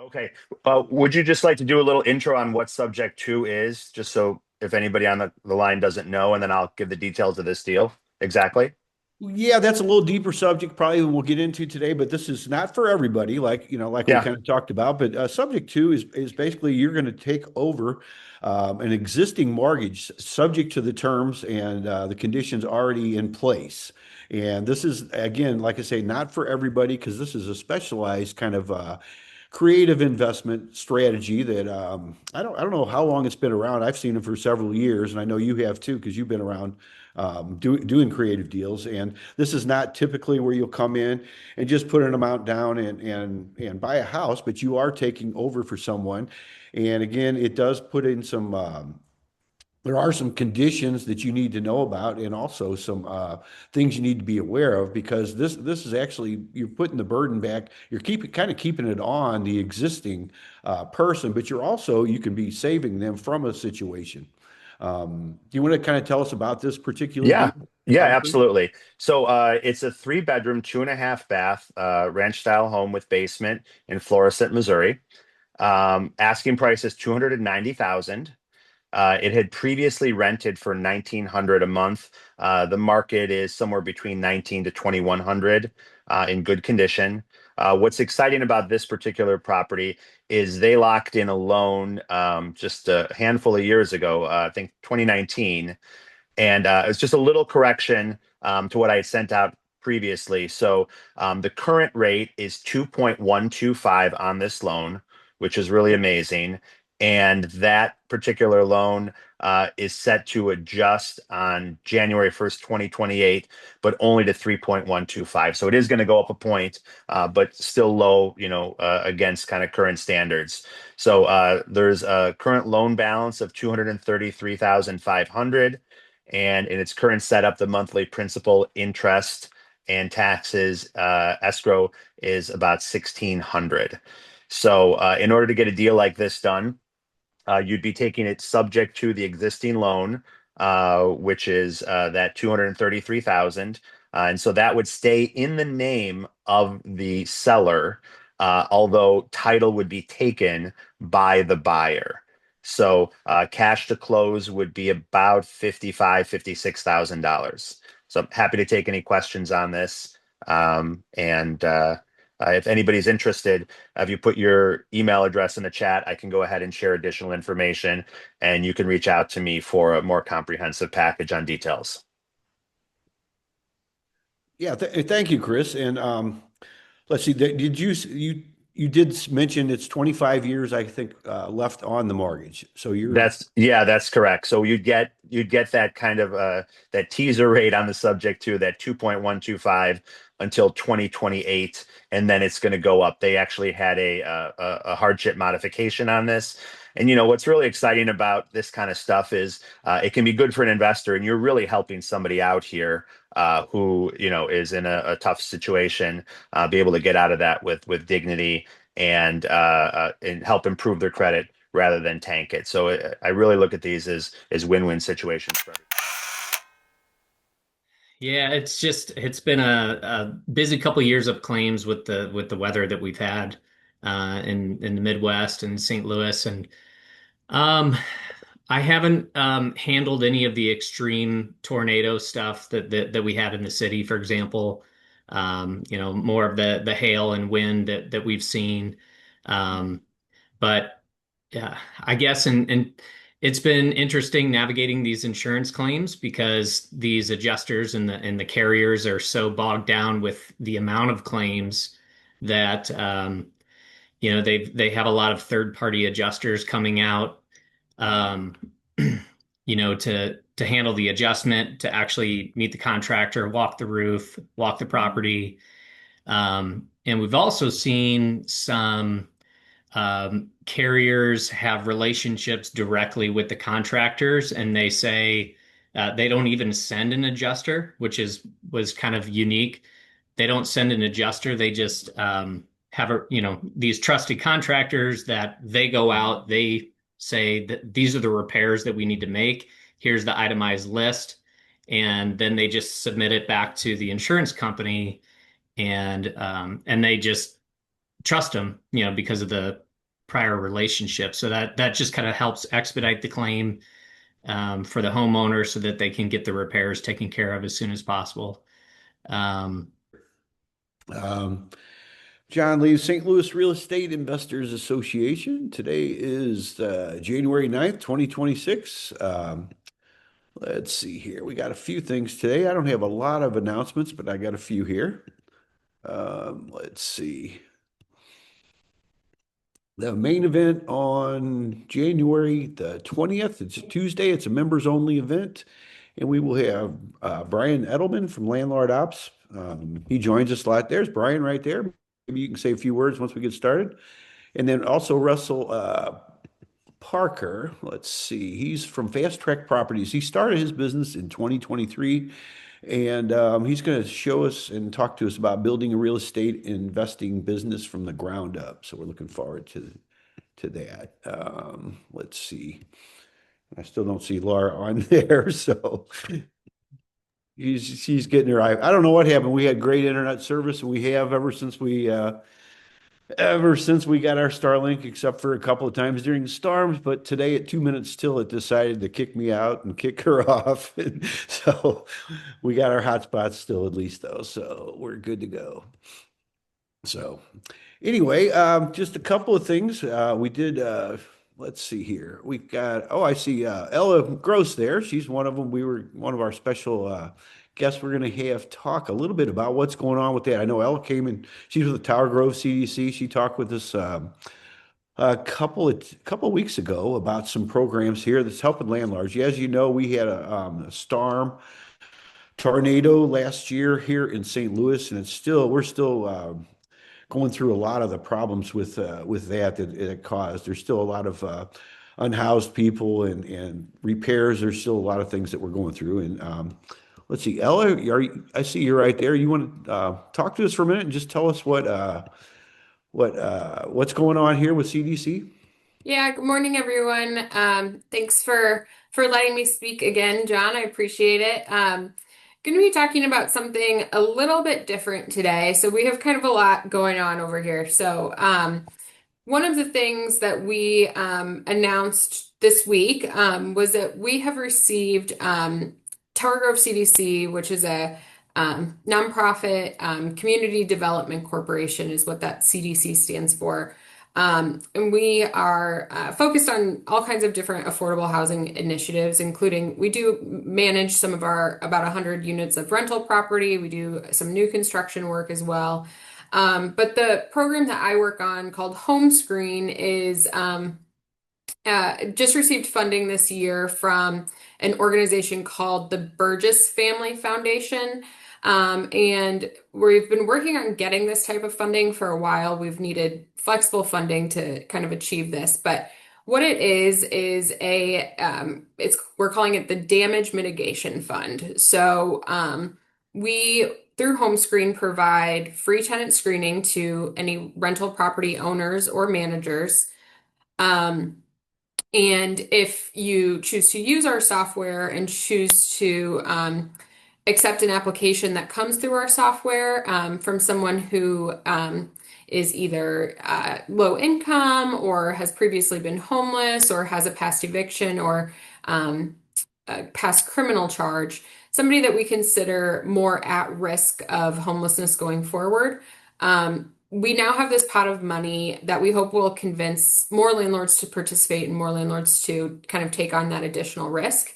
Okay. Would you just like to do a little intro on what subject two is, just so if anybody on the line doesn't know, and then I'll give the details of this deal. Exactly. Yeah, that's a little deeper subject, probably than we'll get into today, but this is not for everybody, like we Yeah. kind of talked about. But subject two is basically you're going to take over an existing mortgage subject to the terms and the conditions already in place. And this is, again, like I say, not for everybody because this is a specialized kind of creative investment strategy that I don't know how long it's been around. I've seen it for several years, and I know you have too because you've been around doing creative deals. And this is not typically where you'll come in and just put an amount down and buy a house, but you are taking over for someone. And again, it does put in some there are some conditions that you need to know about and also some things you need to be aware of because this is actually you're putting the burden back. You're keeping it on the existing person, but you can be saving them from a situation. Do you want to kind of tell us about this particular deal? Yeah. Yeah, HomeScreen? absolutely. So it's a three-bedroom, two and a half bath ranch style home with basement in Florissant, Missouri. Asking price is 290,000. It had previously rented for 1,900 a month. The market is somewhere between 19 to 2,100 in good condition. What's exciting about this particular property is they locked in a loan just a handful of years ago, I think 2019, and it's just a little correction to what I had sent out previously. So the current rate is 2.125 on this loan, which is really amazing. And that particular loan is set to adjust on January 1st, 2028, but only to 3.125. So it is going to go up a point, but still low, against kind of current standards. So there's a current loan balance of 233,500. And in its current setup, the monthly principal, interest, and taxes escrow is about 1,600. So, in order to get a deal like this done, you'd be taking it subject to the existing loan, which is that 233,000, and so that would stay in the name of the seller, although title would be taken by the buyer. So cash to close would be about $56,000. So I'm happy to take any questions on this. And if anybody's interested, if you put your email address in the chat, I can go ahead and share additional information, and you can reach out to me for a more comprehensive package on details. Yeah, thank you, Chris. And let's see, did you did mention it's 25 years, I think, left on the mortgage. So you're Yeah, that's correct. So you'd get that kind of that teaser rate on the subject to that 2.125 until 2028, and then it's going to go up. They actually had a hardship modification on this. And what's really exciting about this kind of stuff is it can be good for an investor, and you're really helping somebody out here who is in a tough situation, be able to get out of that with dignity and help improve their credit rather than tank it. So I really look at these as win-win situations for everybody. Yeah, it's been a busy couple years of claims with the weather that we've had in the Midwest and St. Louis, and um, I haven't handled any of the extreme tornado stuff that we had in the city, for example. More of the hail and wind that we've seen. Um, but yeah, I guess and it's been interesting navigating these insurance claims because these adjusters and the carriers are so bogged down with the amount of claims that they have a lot of third party adjusters coming out um, to handle the adjustment, to actually meet the contractor, walk the roof, walk the property. And we've also seen some carriers have relationships directly with the contractors, and they say they don't even send an adjuster, which was kind of unique. They don't send an adjuster. They just have these trusted contractors that they go out. They say that these are the repairs that we need to make. Here's the itemized list, and then they just submit it back to the insurance company, and they just trust them, because of prior relationship. So that just kind of helps expedite the claim for the homeowner so that they can get the repairs taken care of as soon as possible. Um, Um, John Lee, St. Louis Real Estate Investors Association. Today is January 9th, 2026. Let's see here. We got a few things today. I don't have a lot of announcements, but I got a few here. Let's see. The main event on January the 20th, it's a Tuesday. It's a members only event. And we will have Brian Edelman from Landlord Ops. He joins us a lot. There's Brian right there. Maybe you can say a few words once we get started. And then also Russell Parker. Let's see. He's from Fast Track Properties. He started his business in 2023. And he's going to show us and talk to us about building a real estate investing business from the ground up. So we're looking forward to that. Let's see. I still don't see Laura on there, so she's getting her. I don't know what happened. We had great internet service, and we have ever since we got our Starlink, except for a couple of times during the storms. But today at 2 minutes till, it decided to kick me out and kick her off. And so we got our hotspots still, at least though. So we're good to go. So anyway, just a couple of things. We did, let's see here. We got, oh, I see Ella Gross there. She's one of them. We were one of our special guests. We're going to have talk a little bit about what's going on with that. I know Ella came in, she's with the Tower Grove CDC. She talked with us a couple weeks ago about some programs here that's helping landlords. As you know, we had a storm tornado last year here in St. Louis, and we're still going through a lot of the problems with that it caused. There's still a lot of unhoused people and repairs. There's still a lot of things that we're going through. And let's see, Ella, I see you're right there. You want to talk to us for a minute and just tell us what's going on here with CDC? Yeah, good morning, everyone. Thanks for letting me speak again, John. I appreciate it. Going to be talking about something a little bit different today. So we have kind of a lot going on over here. So one of the things that we announced this week was that we have received Tower Grove CDC, which is a nonprofit community development corporation, is what that CDC stands for. And we are focused on all kinds of different affordable housing initiatives, including we do manage some of our about 100 units of rental property. We do some new construction work as well. But the program that I work on called HomeScreen is just received funding this year from an organization called the Burgess Family Foundation. And we've been working on getting this type of funding for a while. We've needed flexible funding to kind of achieve this. But what it is we're calling it the Damage Mitigation Fund. So we, through HomeScreen, provide free tenant screening to any rental property owners or managers. And if you choose to use our software and choose to accept an application that comes through our software from someone who is either low income or has previously been homeless or has a past eviction or a past criminal charge, somebody that we consider more at risk of homelessness going forward, we now have this pot of money that we hope will convince more landlords to participate and more landlords to kind of take on that additional risk.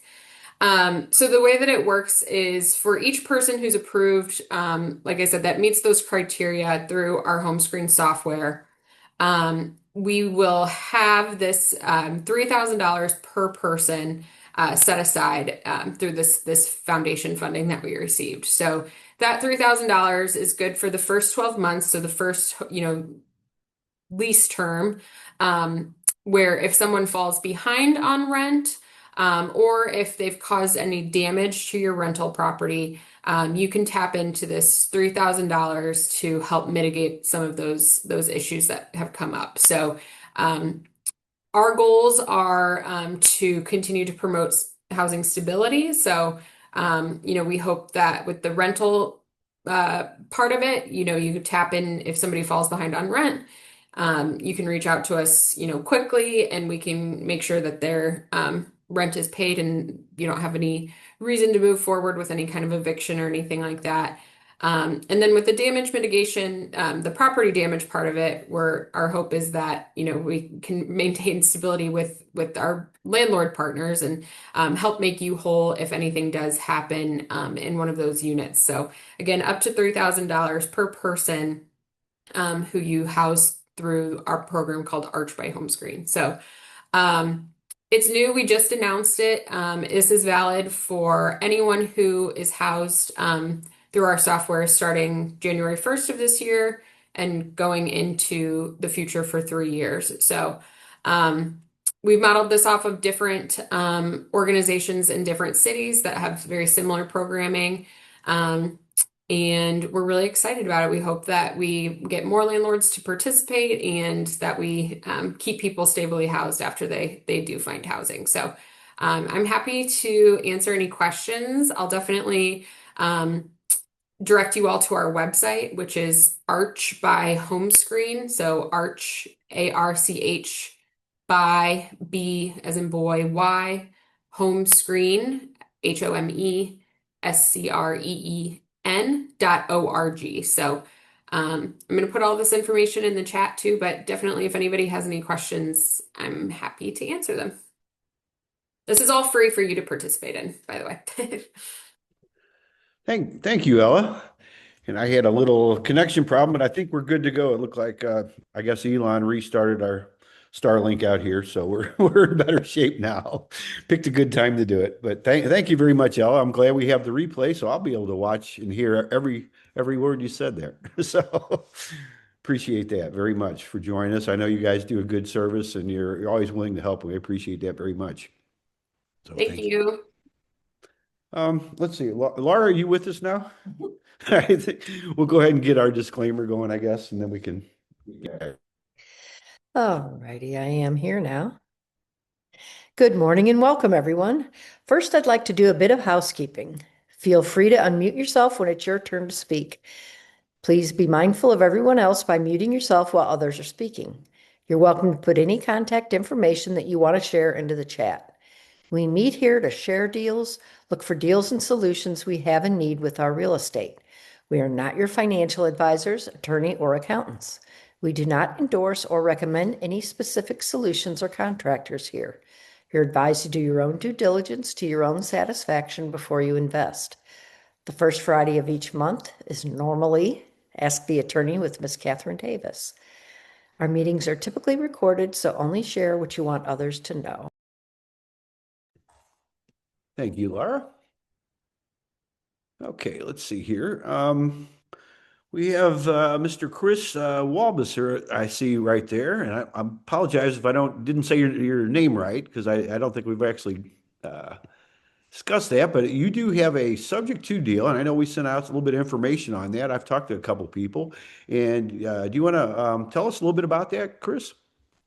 So the way that it works is for each person who's approved, like I said, that meets those criteria through our HomeScreen software, we will have this $3,000 per person set aside through this foundation funding that we received. So that $3,000 is good for the first 12 months. So the first, lease term, where if someone falls behind on rent, or if they've caused any damage to your rental property, you can tap into this $3,000 to help mitigate some of those issues that have come up. So our goals are to continue to promote housing stability. So we hope that with the rental part of it, you could tap in if somebody falls behind on rent. you can reach out to us, quickly, and we can make sure that their rent is paid and you don't have any reason to move forward with any kind of eviction or anything like that. And then with the damage mitigation, the property damage part of it, where our hope is that, we can maintain stability with our landlord partners and help make you whole if anything does happen in one of those units. So again, up to $3,000 per person who you house through our program called Arch by HomeScreen. So it's new. We just announced it. This is valid for anyone who is housed through our software starting January 1st of this year and going into the future for 3 years. So we've modeled this off of different organizations in different cities that have very similar programming. And we're really excited about it. We hope that we get more landlords to participate and that we keep people stably housed after they do find housing. So I'm happy to answer any questions. I'll definitely direct you all to our website, which is Arch by HomeScreen. So Arch, ARCH by B as in boy, Y, HomeScreen, HOMESCREEN.org. So I'm going to put all this information in the chat too, but definitely if anybody has any questions, I'm happy to answer them. This is all free for you to participate in, by the way. Thank you, Ella. And I had a little connection problem, but I think we're good to go. It looked like I guess Elon restarted our Starlink out here, so we're in better shape now. Picked a good time to do it. But thank you very much, Ella. I'm glad we have the replay, so I'll be able to watch and hear every word you said there. So appreciate that very much for joining us. I know you guys do a good service and you're always willing to help. We appreciate that very much. So Thank you. Let's see. Laura, are you with us now? I think we'll go ahead and get our disclaimer going, I guess, and then we can. All righty, I am here now. Good morning and welcome, everyone. First, I'd like to do a bit of housekeeping. Feel free to unmute yourself when it's your turn to speak. Please be mindful of everyone else by muting yourself while others are speaking. You're welcome to put any contact information that you want to share into the chat. We meet here to share deals, look for deals and solutions we have in need with our real estate. We are not your financial advisors, attorney, or accountants. We do not endorse or recommend any specific solutions or contractors here. You're advised to do your own due diligence to your own satisfaction before you invest. The first Friday of each month is normally Ask the Attorney with Ms. Catherine Davis. Our meetings are typically recorded, so only share what you want others to know. Thank you, Laura. Okay, let's see here. We have Mr. Chris Waldbuesser, I see right there, and I apologize if I didn't say your name right, because I don't think we've actually discussed that, but you do have a subject to deal, and I know we sent out a little bit of information on that. I've talked to a couple people, and do you want to tell us a little bit about that, Chris?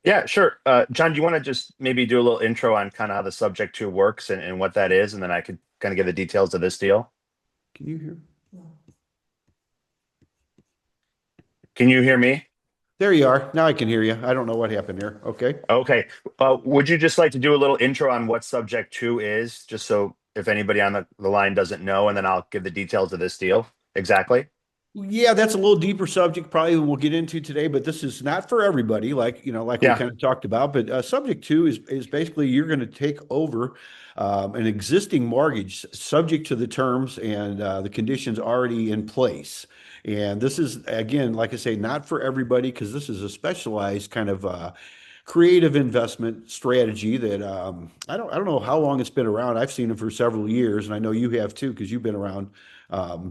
Yeah, sure. John, do you want to just maybe do a little intro on kind of how the subject to works and what that is, and then I could kind of give the details of this deal? Can you hear? Can you hear me? There you are. Now I can hear you. I don't know what happened there. Okay. Okay. Would you just like to do a little intro on what subject to is, just so if anybody on the line doesn't know, and then I'll give the details of this deal. Exactly. Yeah, that's a little deeper subject probably than we'll get into today, but this is not for everybody, like we kind of talked about. But subject to is basically you're going to take over an existing mortgage subject to the terms and the conditions already in place. And this is, again, like I say, not for everybody, because this is a specialized kind of creative investment strategy that I don't know how long it's been around. I've seen it for several years, and I know you have too, because you've been around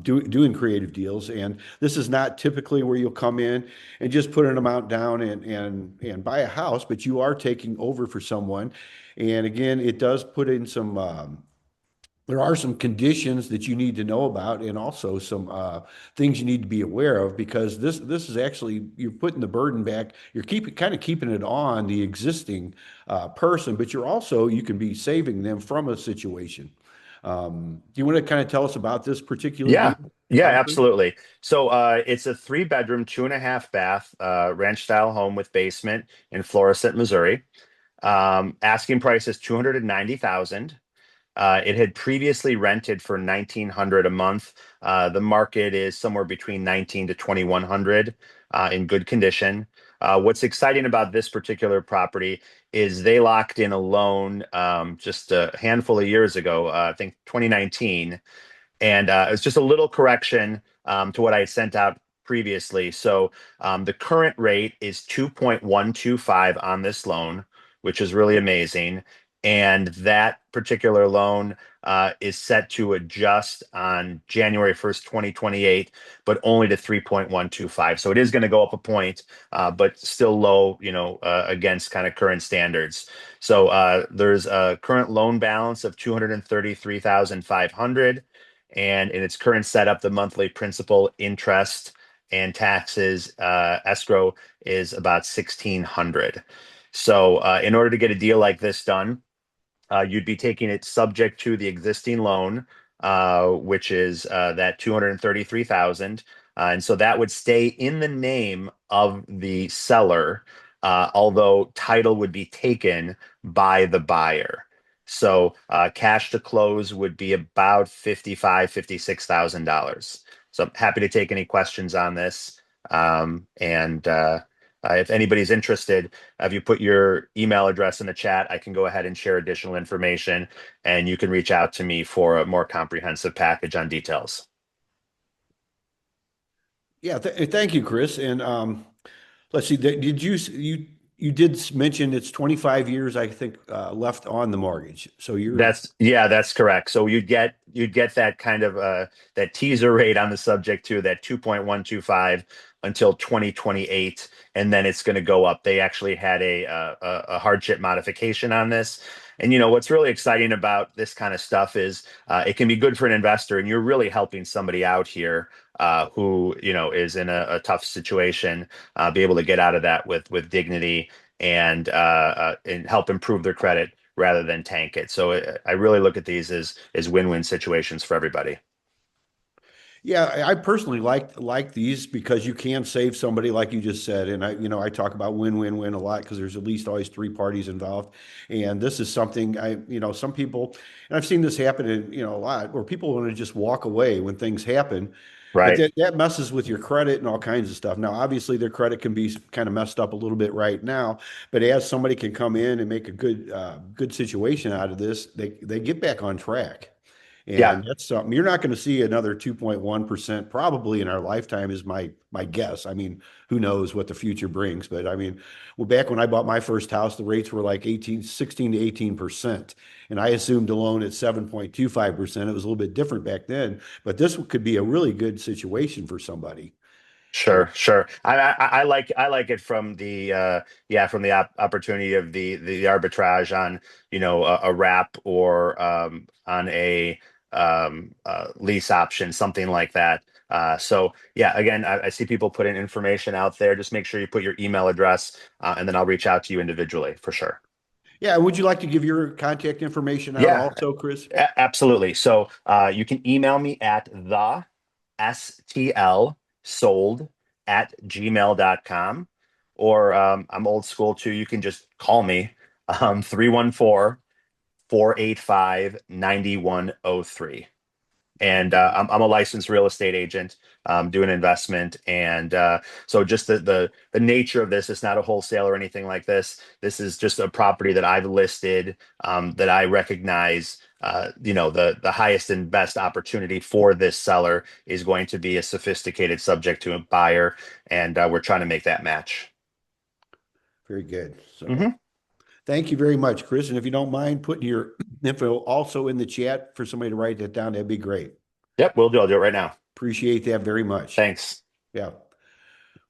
doing creative deals. And this is not typically where you'll come in and just put an amount down and buy a house, but you are taking over for someone. And again, it does put in some there are some conditions that you need to know about, and also some things you need to be aware of, because this is actually, you're putting the burden back. You're keeping it on the existing person, but you can be saving them from a situation. Do you want to kind of tell us about this particular Yeah, deal? yeah, Humphrey? absolutely. So it's a three bedroom, 2.5 bath ranch style home with basement in Florissant, Missouri. Asking price is 290,000. It had previously rented for 1,900 a month. The market is somewhere between 19 to 2,100 in good condition. What's exciting about this particular property is they locked in a loan just a handful of years ago, I think 2019, and it's just a little correction to what I had sent out previously. So the current rate is 2.125 on this loan, which is really amazing. And that particular loan is set to adjust on January 1st, 2028, but only to 3.125. So it is going to go up a point, but still low, against kind of current standards. So there's a current loan balance of 233,500, and in its current setup, the monthly principal, interest, and taxes escrow is about 1,600. So in order to get a deal like this done, you'd be taking it subject to the existing loan, which is that 233,000. And so that would stay in the name of the seller, although title would be taken by the buyer. So cash to close would be about $56,000. So I'm happy to take any questions on this. And if anybody's interested, if you put your email address in the chat, I can go ahead and share additional information, and you can reach out to me for a more comprehensive package on details. Yeah, thank you, Chris. And let's see, did you did mention it's 25 years, I think, left on the mortgage. So you're That's correct. So you'd get that kind of that teaser rate on the subject to that 2.125 until 2028, and then it's going to go up. They actually had a hardship modification on this. And what's really exciting about this kind of stuff is it can be good for an investor, and you're really helping somebody out here who is in a tough situation, be able to get out of that with dignity and help improve their credit rather than tank it. So I really look at these as win-win situations for everybody. Yeah, I personally like these because you can save somebody, like you just said. And I talk about win-win-win a lot because there's at least always three parties involved. And this is something some people, and I've seen this happen a lot where people want to just walk away when things happen, but Right. that messes with your credit and all kinds of stuff. Now, obviously their credit can be kind of messed up a little bit right now, but as somebody can come in and make a good situation out of this, they get back on track. Yeah. And that's something you're not going to see another 2.1% probably in our lifetime is my guess. I mean, who knows what the future brings, but I mean, well, back when I bought my first house, the rates were like 16 to 18%. And I assumed a loan at 7.25%. It was a little bit different back then, but this could be a really good situation for somebody. So Sure, sure. I like it from the from the opportunity of the arbitrage on a wrap or on a lease option, something like that. So yeah, again, I see people putting information out there. Just make sure you put your email address, and then I'll reach out to you individually for sure. yeah, would you like to give your contact information out Yeah, also, Chris? absolutely. So you can email me at the STL sold at gmail.com. Or I'm old school too. You can just call me 314 9103. And I'm a licensed real estate agent doing investment. And so just the nature of this, it's not a wholesale or anything like this. This is just a property that I've listed that I recognize the highest and best opportunity for this seller is going to be a sophisticated subject to a buyer. And we're trying to make that match. Very good. So Hmm. thank you very much, Chris. And if you don't mind putting your info also in the chat for somebody to write that down, that'd be great. Yep, we'll do. I'll do it right now. Appreciate that very much. Thanks. Yeah.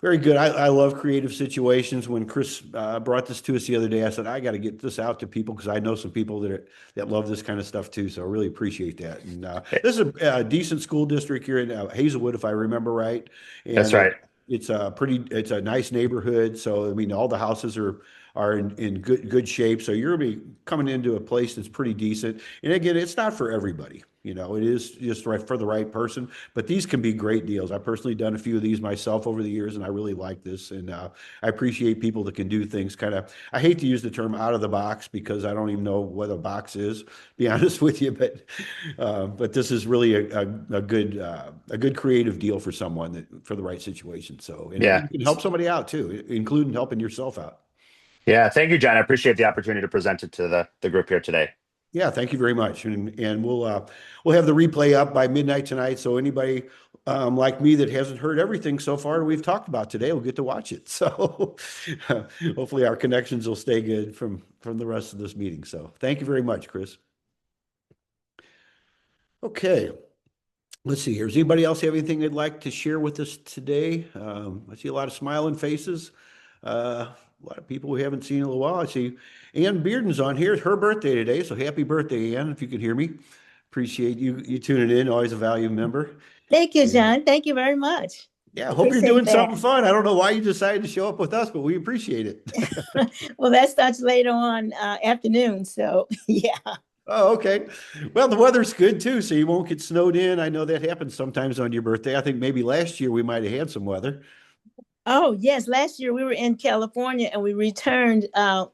Very good. I love creative situations. When Chris brought this to us the other day, I said, I got to get this out to people because I know some people that love this kind of stuff too. So I really appreciate that. And this is a decent school district here in Hazelwood, if I remember right. That's And right. it's a nice neighborhood. So, I mean, all the houses are are in good shape. So you're gonna be coming into a place that's pretty decent. And again, it's not for everybody. It is just right for the right person, but these can be great deals. I've personally done a few of these myself over the years, and I really like this. And I appreciate people that can do things kind of, I hate to use the term out of the box because I don't even know what a box is, to be honest with you, but this is really a good creative deal for someone for the right situation. So, and Yeah. you can help somebody out too, including helping yourself out. Yeah. Thank you, John. I appreciate the opportunity to present it to the group here today. Yeah, thank you very much. And we'll have the replay up by midnight tonight. So anybody like me that hasn't heard everything so far we've talked about today will get to watch it. So hopefully our connections will stay good from the rest of this meeting. So thank you very much, Chris. Okay. Let's see here. Does anybody else have anything they'd like to share with us today? I see a lot of smiling faces. A lot of people we haven't seen in a little while. I see Ann Bearden's on here. It's her birthday today, so happy birthday, Ann, if you can hear me. Appreciate you tuning in. Always a valued member. Thank you, John. Thank you very much. Yeah, hope you're Appreciate doing that. something fun. I don't know why you decided to show up with us, but we appreciate it. Well, that starts later on afternoon, so yeah. Oh, okay. Well, the weather's good too, so you won't get snowed in. I know that happens sometimes on your birthday. I think maybe last year we might have had some weather. Oh, yes. Last year we were in California and we returned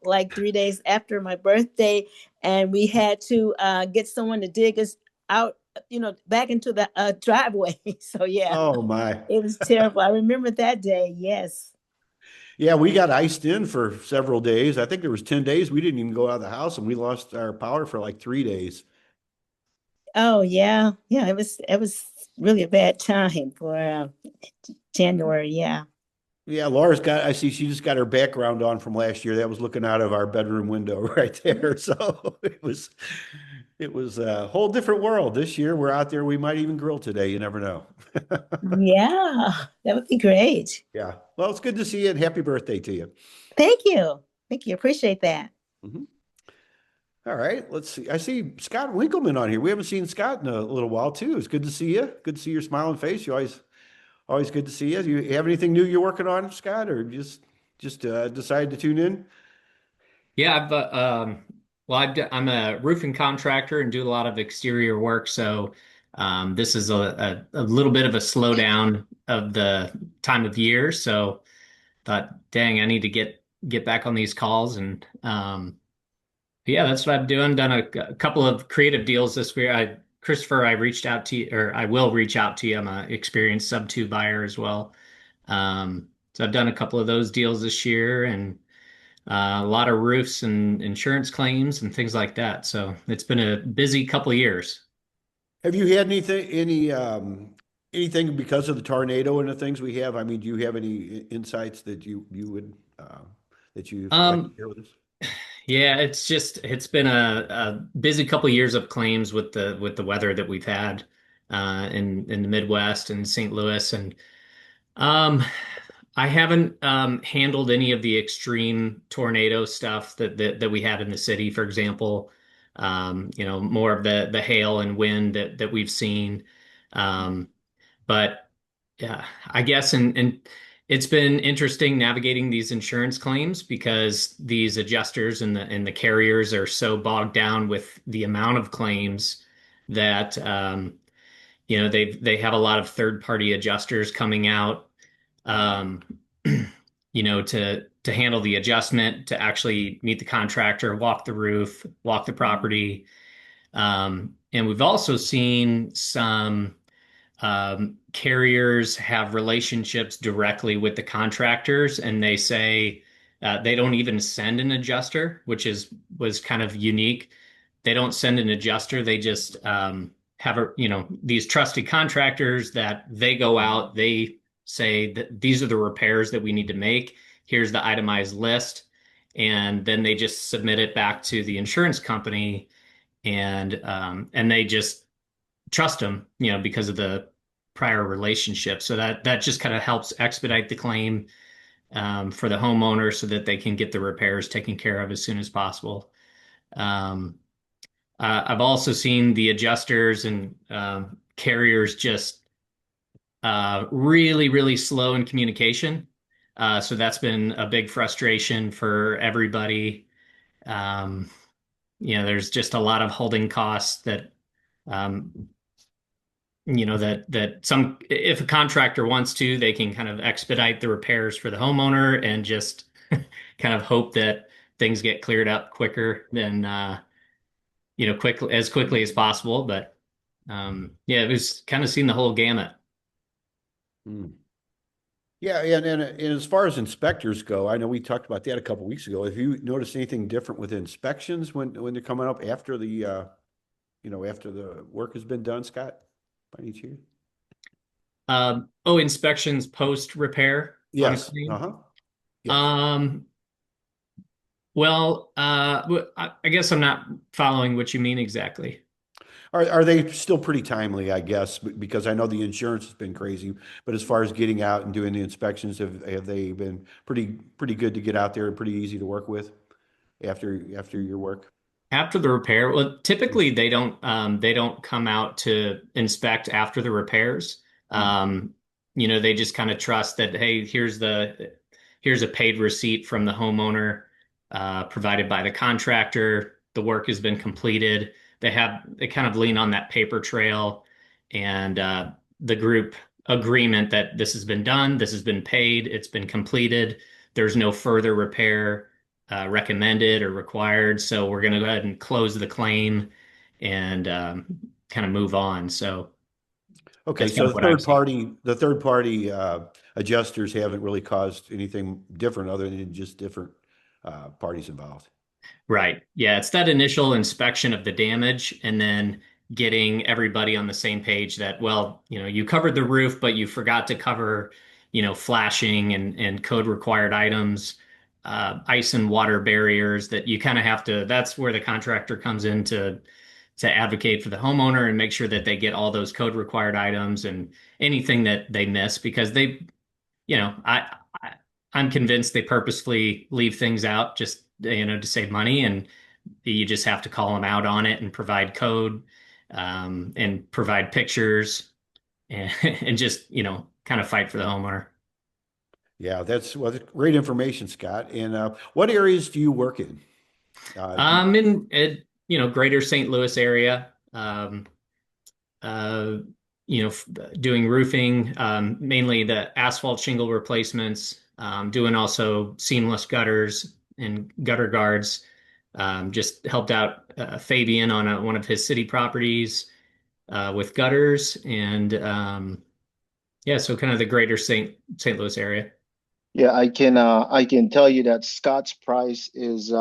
like 3 days after my birthday, and we had to get someone to dig us out, back into the driveway. So yeah, Oh my. it was terrible. I remember that day. Yes. Yeah, we got iced in for several days. I think there was 10 days we didn't even go out of the house, and we lost our power for like 3 days. Oh yeah. Yeah, it was really a bad time for January. Yeah. Yeah, I see she just got her background on from last year. That was looking out of our bedroom window right there. So it was a whole different world. This year we're out there. We might even grill today. You never know. Yeah, that would be great. Yeah. Well, it's good to see you, and happy birthday to you. Thank you. Thank you. Appreciate that. Mhm. All right. Let's see. I see Scott Winkleman on here. We haven't seen Scott in a little while too. It's good to see you. Good to see your smiling face. You always good to see you. You have anything new you're working on, Scott, or just decided to tune in? Yeah, I'm a roofing contractor and do a lot of exterior work. So this is a little bit of a slowdown of the time of year. So thought, dang, I need to get back on these calls. And yeah, that's what I'm doing. Done a couple of creative deals this year. Christopher, I reached out to you, or I will reach out to you. I'm an experienced sub-2 buyer as well. So I've done a couple of those deals this year, and a lot of roofs and insurance claims and things like that. So it's been a busy couple of years. Have you had anything because of the tornado and the things we have? I mean, do you have any insights that you would that you like to share with us? Yeah, it's been a busy couple of years of claims with the weather that we've had in the Midwest and St. Louis, and I haven't handled any of the extreme tornado stuff that we had in the city, for example. More of the hail and wind that we've seen. But yeah, I guess and it's been interesting navigating these insurance claims because these adjusters and the carriers are so bogged down with the amount of claims that they have a lot of third party adjusters coming out um, to handle the adjustment, to actually meet the contractor, walk the roof, walk the property. And we've also seen some carriers have relationships directly with the contractors, and they say they don't even send an adjuster, which was kind of unique. They don't send an adjuster. They just have these trusted contractors that they go out, they say that these are the repairs that we need to make. Here's the itemized list. And then they just submit it back to the insurance company, and they just trust them, because of the prior relationship. So that just kind of helps expedite the claim for the homeowner so that they can get the repairs taken care of as soon as possible. I've also seen the adjusters and carriers just really, really slow in communication. So that's been a big frustration for everybody. Um, there's just a lot of holding costs that, um, that some, if a contractor wants to, they can kind of expedite the repairs for the homeowner and just kind of hope that things get cleared up quicker than, quickly as possible. But yeah, it was kind of seen the whole gamut. Hmm. Yeah, and as far as inspectors go, I know we talked about that a couple weeks ago. Have you noticed anything different with inspections when they're coming up after the after the work has been done, Scott? By any chance? Inspections post repair on a Yes. claim. Uh-huh. Yes. Um, well, I guess I'm not following what you mean exactly. Are they still pretty timely, I guess, because I know the insurance has been crazy, but as far as getting out and doing the inspections, have they been pretty good to get out there and pretty easy to work with after your work? After the repair, well, typically they don't come out to inspect after the repairs. Mm. They just kind of trust that, hey, here's a paid receipt from the homeowner, provided by the contractor. The work has been completed. They kind of lean on that paper trail and the group agreement that this has been done, this has been paid, it's been completed. There's no further repair recommended or required. So we're going to go ahead and close the claim and kind of move on. So Okay, that's kind so of what I've seen. the third party adjusters haven't really caused anything different other than just different parties involved. Right. Yeah, it's that initial inspection of the damage and then getting everybody on the same page that, well, you covered the roof, but you forgot to cover, flashing and code required items, ice and water barriers that you kind of have to, that's where the contractor comes in to advocate for the homeowner and make sure that they get all those code required items and anything that they miss because they, you know, I I'm convinced they purposefully leave things out just to save money, and you just have to call them out on it and provide code, and provide pictures and, and just kind of fight for the homeowner. Yeah, that's great information, Scott. And what areas do you work in? In greater St. Louis area, uh, doing roofing, mainly the asphalt shingle replacements, doing also seamless gutters and gutter guards. Just helped out Fabian on one of his city properties with gutters and yeah, so kind of the greater St. Louis area. Yeah, I can tell you that Scott's price is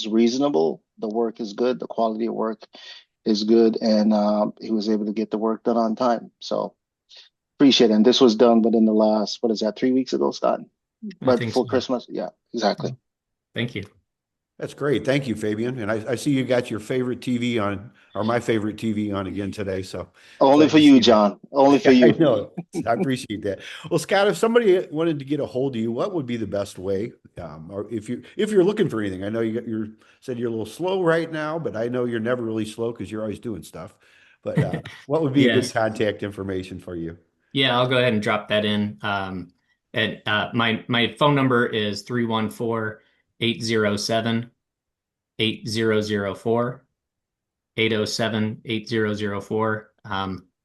reasonable. The work is good, the quality of work is good, and he was able to get the work done on time. So appreciate it. And this was done within the last, what is that, 3 weeks ago, Scott? I Right think before so. Christmas? Yeah, exactly. Thank you. That's great. Thank you, Fabian. And I see you got your favorite TV on, or my favorite TV on again today. So Only glad for to you, see that. John. Only for I you. know. I appreciate that. Well, Scott, if somebody wanted to get a hold of you, what would be the best way? Or if you're looking for anything, I know you said you're a little slow right now, but I know you're never really slow because you're always doing stuff. But what would be a good Yes. contact information for you? Yeah, I'll go ahead and drop that in. And my phone number is 314-807-8004, 807-8004.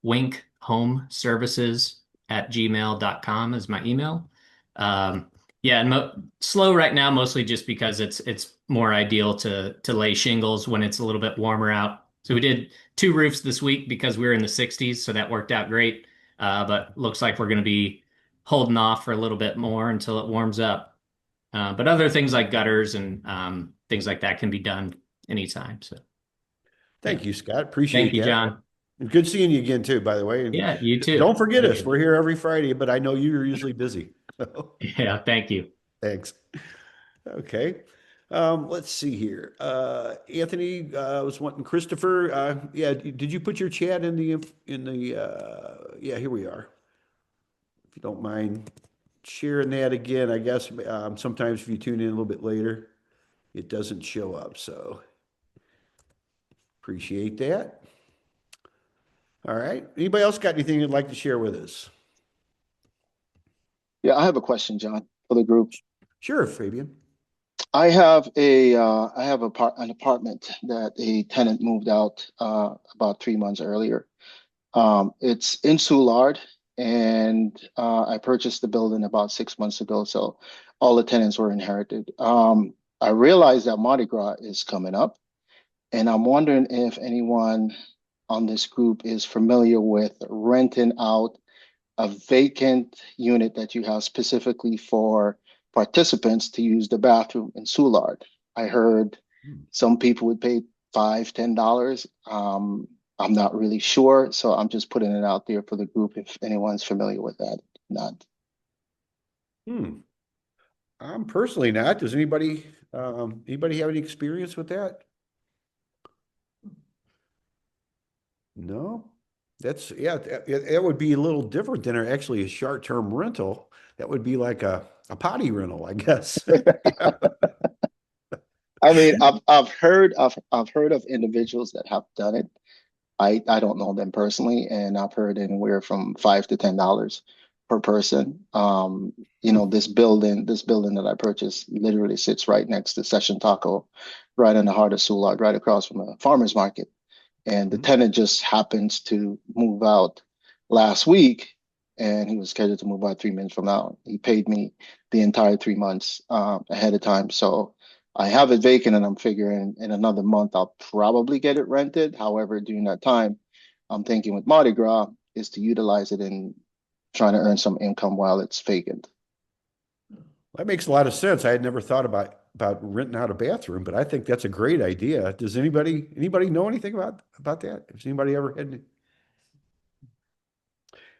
Wink Home Services at gmail.com is my email. Yeah, and slow right now, mostly just because it's more ideal to lay shingles when it's a little bit warmer out. So we did 2 roofs this week because we were in the 60s, so that worked out great. But looks like we're going to be holding off for a little bit more until it warms up. But other things like gutters and things like that can be done anytime. So yeah, Thank you, Scott. thank Appreciate you, that. John. And good seeing you again, too, by the way. And Yeah, you too. don't forget us. We're here every Friday, but I know you're usually busy. Yeah, thank you. Thanks. Okay. Let's see here. Anthony was wanting Christopher. Yeah, did you put your chat in the yeah, here we are. If you don't mind sharing that again, I guess sometimes if you tune in a little bit later, it doesn't show up. So appreciate that. All right. Anybody else got anything you'd like to share with us? Yeah, I have a question, John. for the group. Sure, Fabian. I have an apartment that a tenant moved out about 3 months earlier. It's in Soulard, and I purchased the building about 6 months ago, so all the tenants were inherited. I realized that Mardi Gras is coming up, and I'm wondering if anyone on this group is familiar with renting out a vacant unit that you have specifically for participants to use the bathroom in Soulard. I heard some people would pay $5, $10. I'm not really sure, so I'm just putting it out there for the group if anyone's familiar with that. Not. I'm personally not. Does anybody have any experience with that? No? That's, yeah, that would be a little different than actually a short-term rental. That would be like a potty rental, I guess. I mean, I've heard of individuals that have done it. I don't know them personally, and I've heard anywhere from $5 to $10 per person. This building that I purchased literally sits right next to Session Taco, right in the heart of Soulard, right across from a farmer's market. And the tenant just happens to move out last week, and he was scheduled to move out 3 months from now. He paid me the entire 3 months ahead of time. So I have it vacant, and I'm figuring in another month I'll probably get it rented. However, during that time, I'm thinking with Mardi Gras is to utilize it and trying to earn some income while it's vacant. That makes a lot of sense. I had never thought about renting out a bathroom, but I think that's a great idea. Does anybody know anything about that? Has anybody ever had?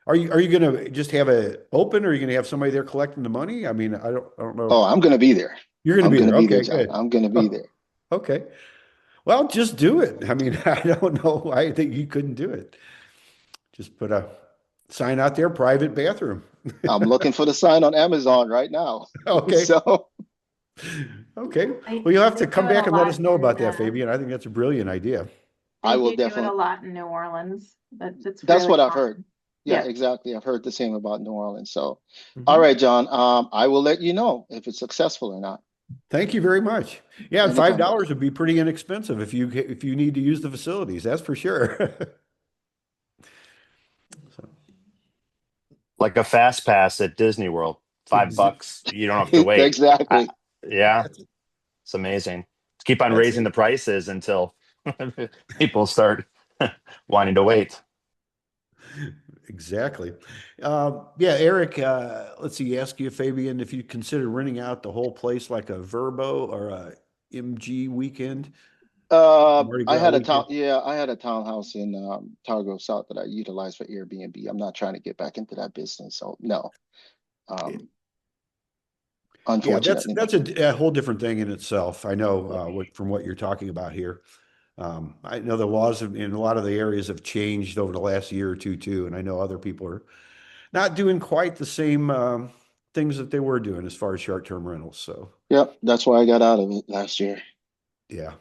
Are you going to just have it open, or are you going to have somebody there collecting the money? I mean, I don't know. Oh, I'm going to be there. You're going to be there. Okay, good. I'm going to be there. Okay. Well, just do it. I mean, I don't know. I think you couldn't do it. Just put a sign out there, private bathroom. I'm looking for the sign on Amazon right now. Okay. So. Okay. Well, you'll have to come back and let us know about that, Fabian. I think that's a brilliant idea. I will do definitely it a lot in New Orleans. That's really what I've common. heard. Yeah, exactly. I've heard the same about New Orleans. So, Mhm. All right, John. I will let you know if it's successful or not. Thank you very much. Yeah, and Anytime. $5 would be pretty inexpensive if you need to use the facilities. That's for sure. Like a fast pass at Disney World, $5. You don't have to wait. Exactly. Yeah, it's amazing. Keep on That's raising it. the prices until people start wanting to wait. Exactly. Yeah, Eric, let's see, ask you, Fabian, if you consider renting out the whole place like a Verbo or a MG weekend. I had a townhouse in Tower Grove South that I utilized for Airbnb. I'm not trying to get back into that business, so no. Unfortunately, that's a whole different thing in itself. I know from what you're talking about here. I know the laws in a lot of the areas have changed over the last year or two too, and I know other people are not doing quite the same things that they were doing as far as short-term rentals. So, yep, that's why I got out of it last year. yeah.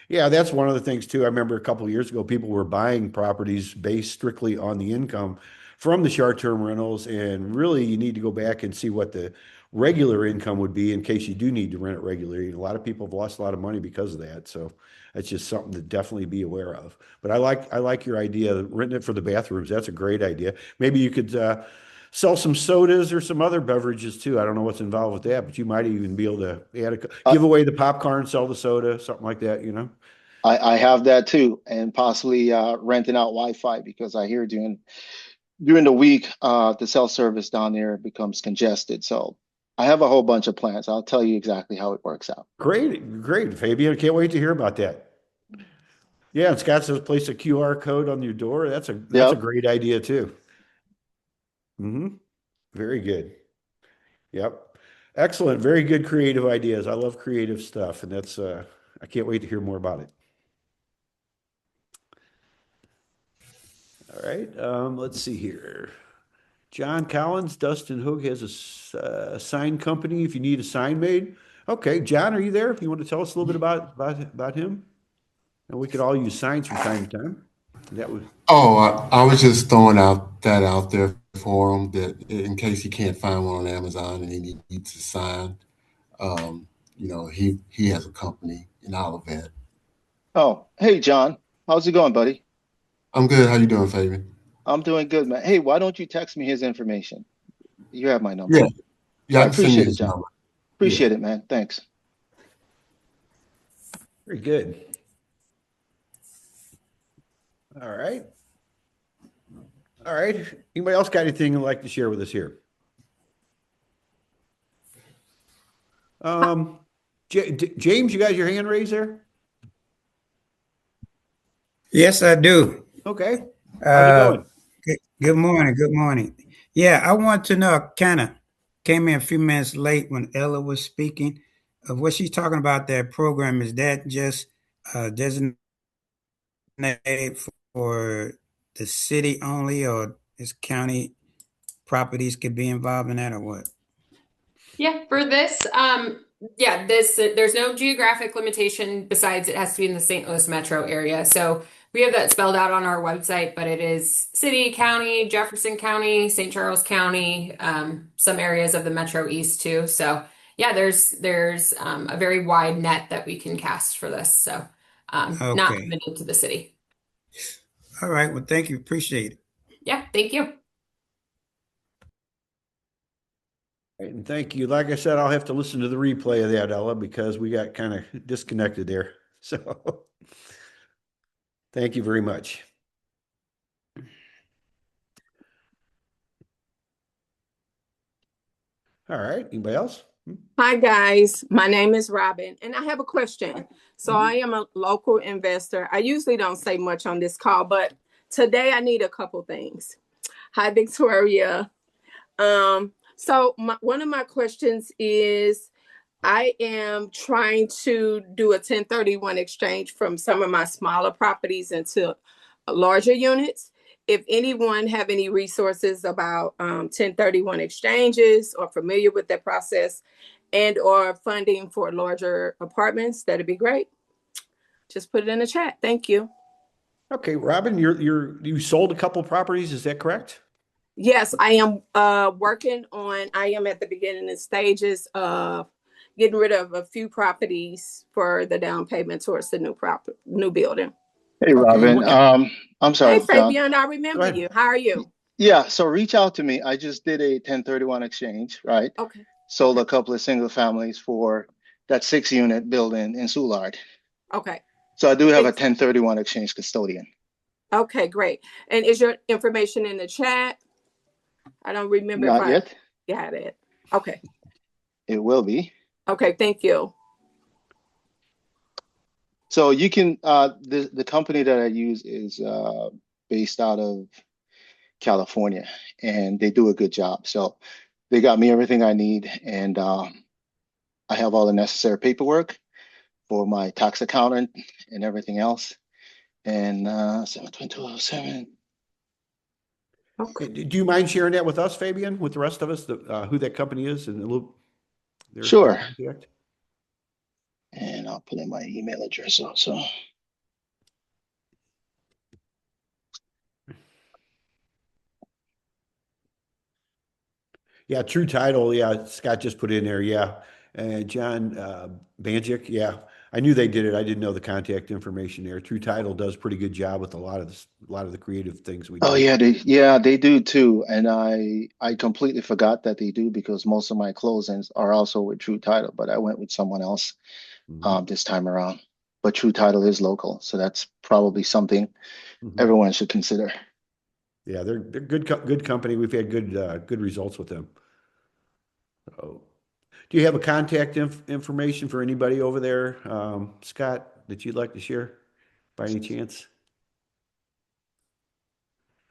Yeah, that's one of the things too. I remember a couple of years ago, people were buying properties based strictly on the income from the short-term rentals, and really you need to go back and see what the regular income would be in case you do need to rent it regularly. A lot of people have lost a lot of money because of that, so that's just something to definitely be aware of. But I like your idea of renting it for the bathrooms. That's a great idea. Maybe you could sell some sodas or some other beverages too. I don't know what's involved with that, but you might even be able to give away the popcorn, sell the soda, something like that, you know? I have that too, and possibly renting out Wi-Fi, because I hear during the week the cell service down there becomes congested. So I have a whole bunch of plans. I'll tell you exactly how it works out. Great, Fabian. I can't wait to hear about that. Yeah, and Scott says place a QR code on your door. That's a great idea too. Very good. Yep. Excellent. Very good creative ideas. I love creative stuff, and that's I can't wait to hear more about it. All right. Let's see here. John Collins, Dustin Hoog has a sign company if you need a sign made. Okay, John, are you there? If you want to tell us a little bit about him? And we could all use signs from time to time. That was, Oh, I was just throwing that out there for him that in case he can't find one on Amazon and he needs to sign, he has a company in Olivet. Oh, hey, John. How's it going, buddy? I'm good. How you doing, Fabian? I'm doing good, man. Hey, why don't you text me his information? You have my number. Yeah, All yeah, I right, can send you appreciate it, his John. number. Yeah. Appreciate it, man. Thanks. very good. All right. All right. Anybody else got anything you'd like to share with us here? James, you got your hand raised there? Yes, I do. Okay. How's it going? Good morning. Good morning. Yeah, I want to know, kind of came in a few minutes late when Ella was speaking of what she's talking about. That program, is that just designated for the city only, or is county properties could be involved in that, or what? Yeah, for this, there's no geographic limitation besides it has to be in the St. Louis metro area. So we have that spelled out on our website, but it is city, county, Jefferson County, St. Charles County, some areas of the Metro East too. So yeah, there's a very wide net that we can cast for this. So not Okay. limited to the city. All right. Well, thank you. Appreciate it. Yeah, thank you. Right, and thank you. Like I said, I'll have to listen to the replay of that, Ella, because we got kind of disconnected there. So thank you very much. All right. Anybody else? Hi guys, my name is Robin and I have a question. So I am a local investor. I usually don't say much on this call, but today I need a couple things. Hi Victoria. One of my questions is I am trying to do a 1031 exchange from some of my smaller properties into larger units. If anyone have any resources about 1031 exchanges or familiar with that process and or funding for larger apartments, that'd be great. Just put it in the chat. Thank you. Okay, Robin, you sold a couple properties, is that correct? Yes, I am I am at the beginning of stages of getting rid of a few properties for the down payment towards the new building. Hey, Robin. I'm sorry, Hey John. Fabian, I remember you. How are you? Yeah, so reach out to me. I just did a 1031 exchange, right? Okay. Sold a couple of single families for that 6-unit building in Soulard. Okay. So I do have a 1031 exchange custodian. Okay, great. And is your information in the chat? I don't remember. Not yet. Got it. Okay. It will be. Okay, thank you. So you can, the company that I use is based out of California, and they do a good job. So they got me everything I need, and I have all the necessary paperwork for my tax accountant and everything else. And 72207. Okay. Do you mind sharing that with us, Fabian, with the rest of us, who that company is and a little? Sure. And I'll put in my email address also. Yeah, True Title. Yeah, Scott just put in there. Yeah, and John Banjic. Yeah, I knew they did it. I didn't know the contact information there. True Title does a pretty good job with a lot of the creative things we do. Oh yeah, they do too. And I completely forgot that they do because most of my closings are also with True Title, but I went with someone else this time around. But True Title is local, so that's probably something everyone should consider. Yeah, they're good company. We've had good results with them. So, do you have a contact information for anybody over there, Scott, that you'd like to share by any chance?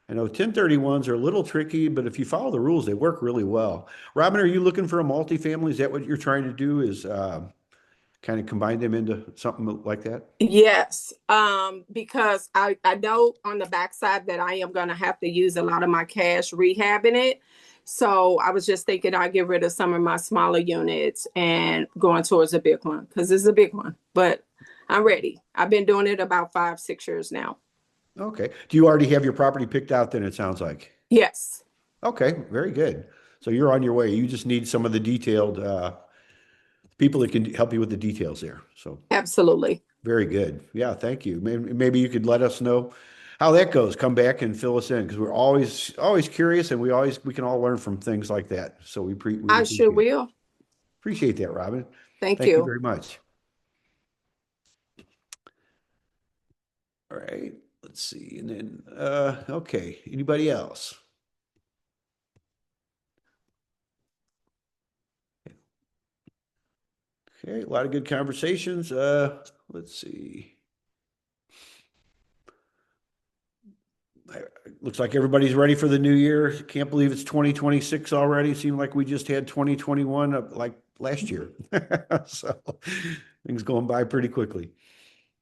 I know 1031s are a little tricky, but if you follow the rules, they work really well. Robin, are you looking for a multifamily? Is that what you're trying to do? Is kind of combine them into something like that? Yes, because I know on the backside that I am going to have to use a lot of my cash rehabbing it. So I was just thinking I'd get rid of some of my smaller units and going towards a big one because it's a big one. But I'm ready. I've been doing it about 5-6 years now. Okay. Do you already have your property picked out then, it sounds like? Yes, Okay, very good. So you're on your way. You just need some of the detailed people that can help you with the details there. So absolutely. very good. Yeah, thank you. Maybe you could let us know how that goes. Come back and fill us in because we're always curious and we can all learn from things like that. So we I sure will. appreciate that, Robin. Thank Thank you you. very much. All right, let's see. And then okay, anybody else? Okay, a lot of good conversations. Let's see. Looks like everybody's ready for the new year. Can't believe it's 2026 already. It seemed like we just had 2021 like last year. So things going by pretty quickly.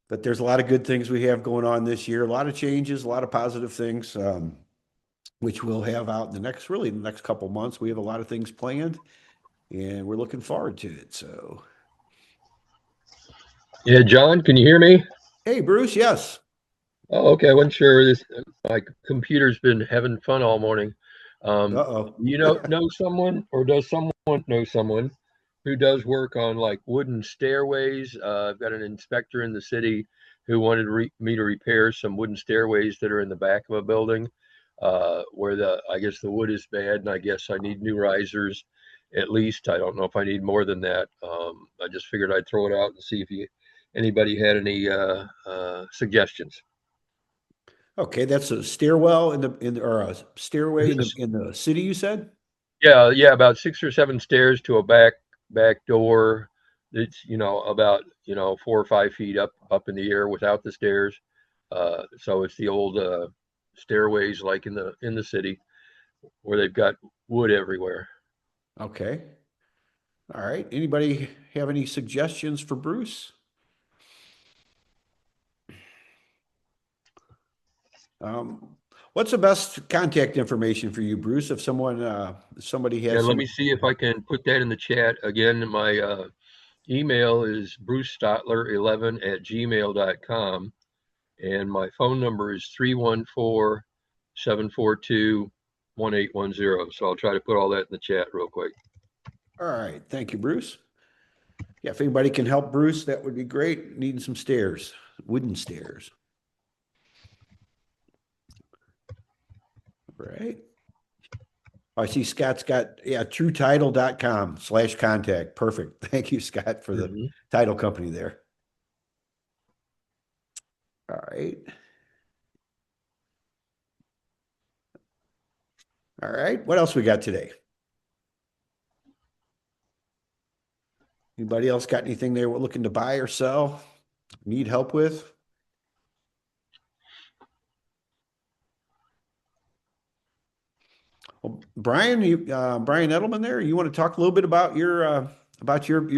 But there's a lot of good things we have going on this year. A lot of changes, a lot of positive things, which we'll have out in the next couple months. We have a lot of things planned, and we're looking forward to it. So, Yeah, John, can you hear me? hey, Bruce, yes. Oh, okay. I wasn't sure. My computer's been having fun all morning. Uh-oh. Know someone, or does someone know someone who does work on like wooden stairways? I've got an inspector in the city who wanted me to repair some wooden stairways that are in the back of a building, where I guess the wood is bad, and I guess I need new risers. At least I don't know if I need more than that. I just figured I'd throw it out and see if anybody had any suggestions. Okay, that's a stairwell or a stairway in the city, you said? Yeah, about 6 or 7 stairs to a back door. It's about 4 or 5 feet up in the air without the stairs. So it's the old stairways like in the city where they've got wood everywhere. Okay. All right. Anybody have any suggestions for Bruce? What's the best contact information for you, Bruce? If somebody Yeah, has let some. me see if I can put that in the chat again. My email is brucestotler11@gmail.com, and my phone number is 314-742-1810. So I'll try to put all that in the chat real quick. All right. Thank you, Bruce. Yeah, if anybody can help Bruce, that would be great. Needing some stairs, wooden stairs. Right. I see Scott's got, truetitle.com/contact. Perfect. Thank you, Scott, for the title company there. All right. All right. What else we got today? Anybody else got anything they were looking to buy or sell? Need help with? Well, Brian Edelman there, you want to talk a little bit about your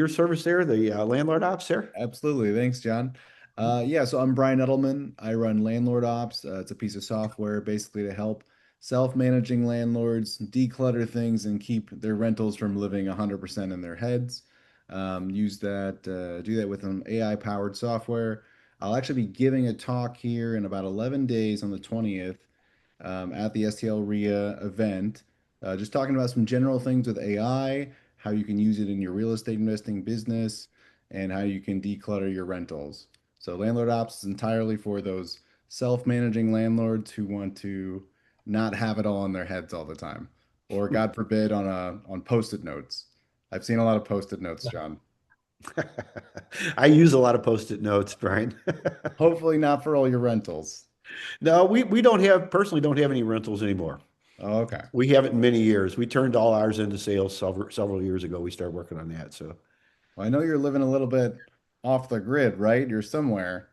service there, the landlord ops there? Absolutely. Thanks, John. Yeah, so I'm Brian Edelman. I run Landlord Ops. It's a piece of software basically to help self-managing landlords declutter things and keep their rentals from living 100% in their heads. Do that with an AI-powered software. I'll actually be giving a talk here in about 11 days on the 20th at the STLREIA event, just talking about some general things with AI, how you can use it in your real estate investing business, and how you can declutter your rentals. So Landlord Ops is entirely for those self-managing landlords who want to not have it all in their heads all the time, or God forbid on post-it notes. I've seen a lot of post-it notes, John. I use a lot of post-it notes, Brian. Hopefully not for all your rentals. No, we personally don't have any rentals anymore. Oh, okay. We haven't in many years. We turned all ours into sales several years ago. We started working on that. So well, I know you're living a little bit off the grid, right? You're somewhere.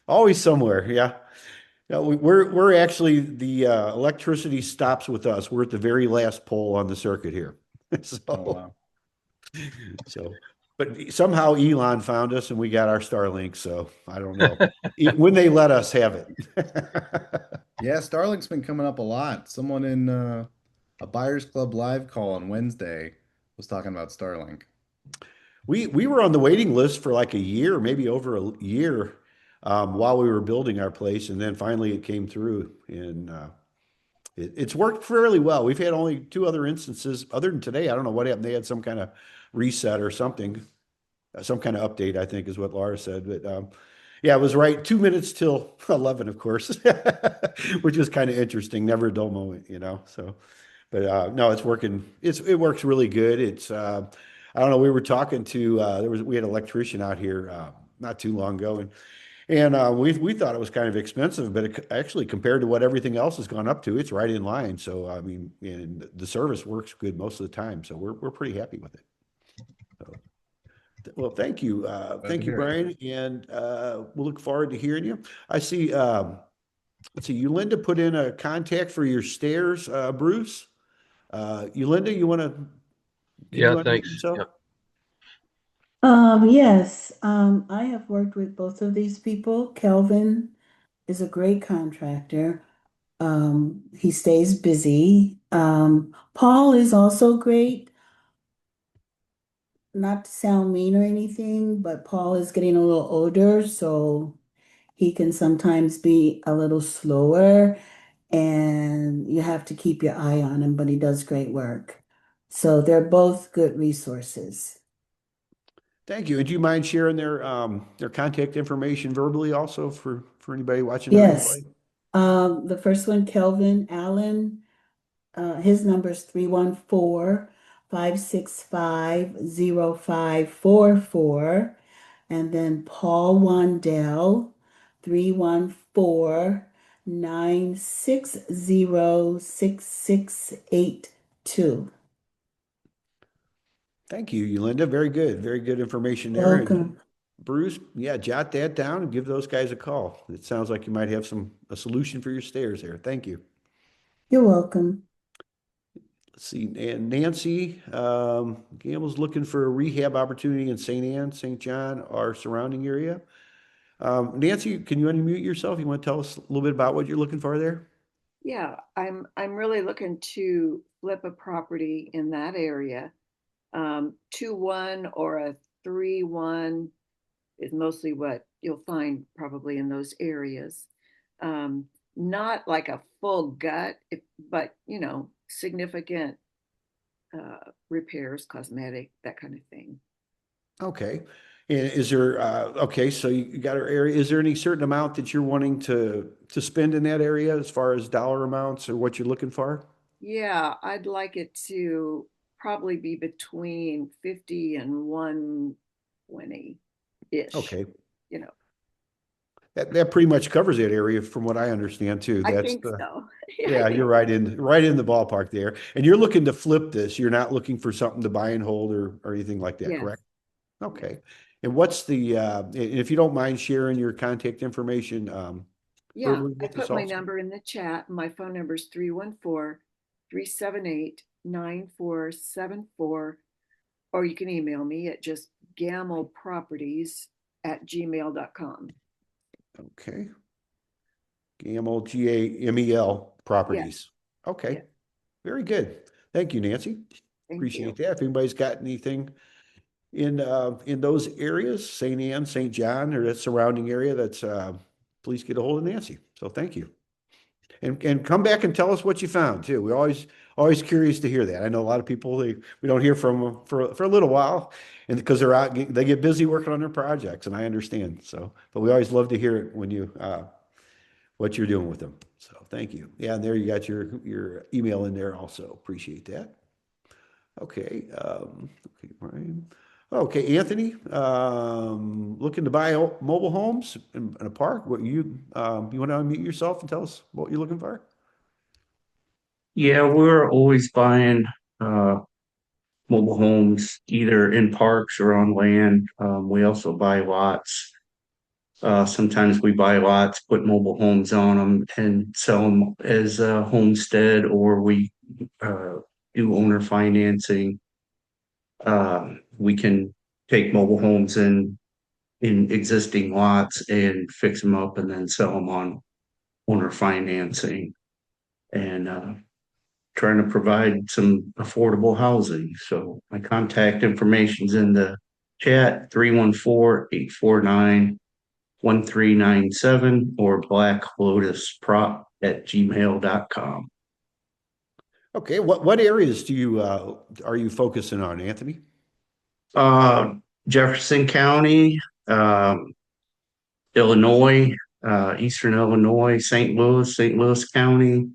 Always somewhere, yeah. Yeah, we're actually the electricity stops with us. We're at the very last pole on the circuit here. So, oh, wow. But somehow Elon found us and we got our Starlink. So I don't know when they let us have it. Yeah, Starlink's been coming up a lot. Someone in a Buyers Club live call on Wednesday was talking about Starlink. We were on the waiting list for like a year, maybe over a year. while we were building our place, and then finally it came through, and it's worked fairly well. We've had only 2 other instances. Other than today, I don't know what happened. They had some kind of reset or something, some kind of update, I think is what Laura said. But yeah, it was right. 2 minutes till 11, of course, which is kind of interesting. Never a dull moment, you know. So, but no, it's working. It works really good. It's I don't know. We were talking to we had an electrician out here not too long ago, and we thought it was kind of expensive, but actually compared to what everything else has gone up to, it's right in line. So I mean, and the service works good most of the time. So we're pretty happy with it. So, well, thank you, Brian, and we'll look forward to hearing you. I see. Let's see. Yolanda put in a contact for your stairs, Bruce. Yolanda, you want to? Yeah, thanks. Yeah. Yes, I have worked with both of these people. Kelvin is a great contractor. He stays busy. Paul is also great. Not to sound mean or anything, but Paul is getting a little older, so he can sometimes be a little slower, and you have to keep your eye on him, but he does great work. So they're both good resources. Thank you. And do you mind sharing their contact information verbally also for anybody watching the Yes. replay? The first one, Kelvin Allen, his number is 314-565-0544. And then Paul Wandell, 314-960-6682. Thank you, Yolanda. Very good. Very good information there. And Welcome. Bruce, yeah, jot that down and give those guys a call. It sounds like you might have a solution for your stairs there. Thank you. You're welcome. Let's see. And Nancy Gamble's looking for a rehab opportunity in St. Anne, St. John, our surrounding area. Nancy, can you unmute yourself? You want to tell us a little bit about what you're looking for there? Yeah, I'm really looking to flip a property in that area. 2-1 or a 3-1 is mostly what you'll find probably in those areas. Not like a full gut, but significant repairs, cosmetic, that kind of thing. Okay. And is there, okay, so you got our area. Is there any certain amount that you're wanting to spend in that area as far as dollar amounts or what you're looking for? Yeah, I'd like it to probably be between 50 and 120-ish. Okay. You know, That pretty much covers that area from what I understand too. I think so. Yeah, you're right in the ballpark there. And you're looking to flip this. You're not looking for something to buy and hold or anything like that, Yes. correct? Okay. And what's the if you don't mind sharing your contact information, Yeah, verbally I with us put my also? number in the chat. My phone number is 314-378-9474, or you can email me at just gamelproperties@gmail.com. Okay. Gamel, Gamel Properties. Okay. Yes. Very good. Thank you, Nancy. Thank Appreciate you. that. If anybody's got anything in those areas, St. Anne, St. John, or that surrounding area, that's please get a hold of Nancy. So thank you. And come back and tell us what you found too. We're always curious to hear that. I know a lot of people we don't hear from them for a little while, and because they're out, they get busy working on their projects, and I understand. So, but we always love to hear it when you what you're doing with them. So thank you. Yeah, and there you got your email in there also. Appreciate that. Okay. Okay, Brian. Okay, Anthony. Looking to buy mobile homes in a park. What you want to unmute yourself and tell us what you're looking for? Yeah, we're always buying mobile homes either in parks or on land. We also buy lots. Sometimes we buy lots, put mobile homes on them, and sell them as a homestead, or we do owner financing. We can take mobile homes in existing lots and fix them up and then sell them on owner financing. And trying to provide some affordable housing. So my contact information's in the chat, 314-849-5600. 1397 or blacklotusprop@gmail.com. Okay, what areas do you are you focusing on, Anthony? Jefferson County, Illinois, Eastern Illinois, St. Louis County,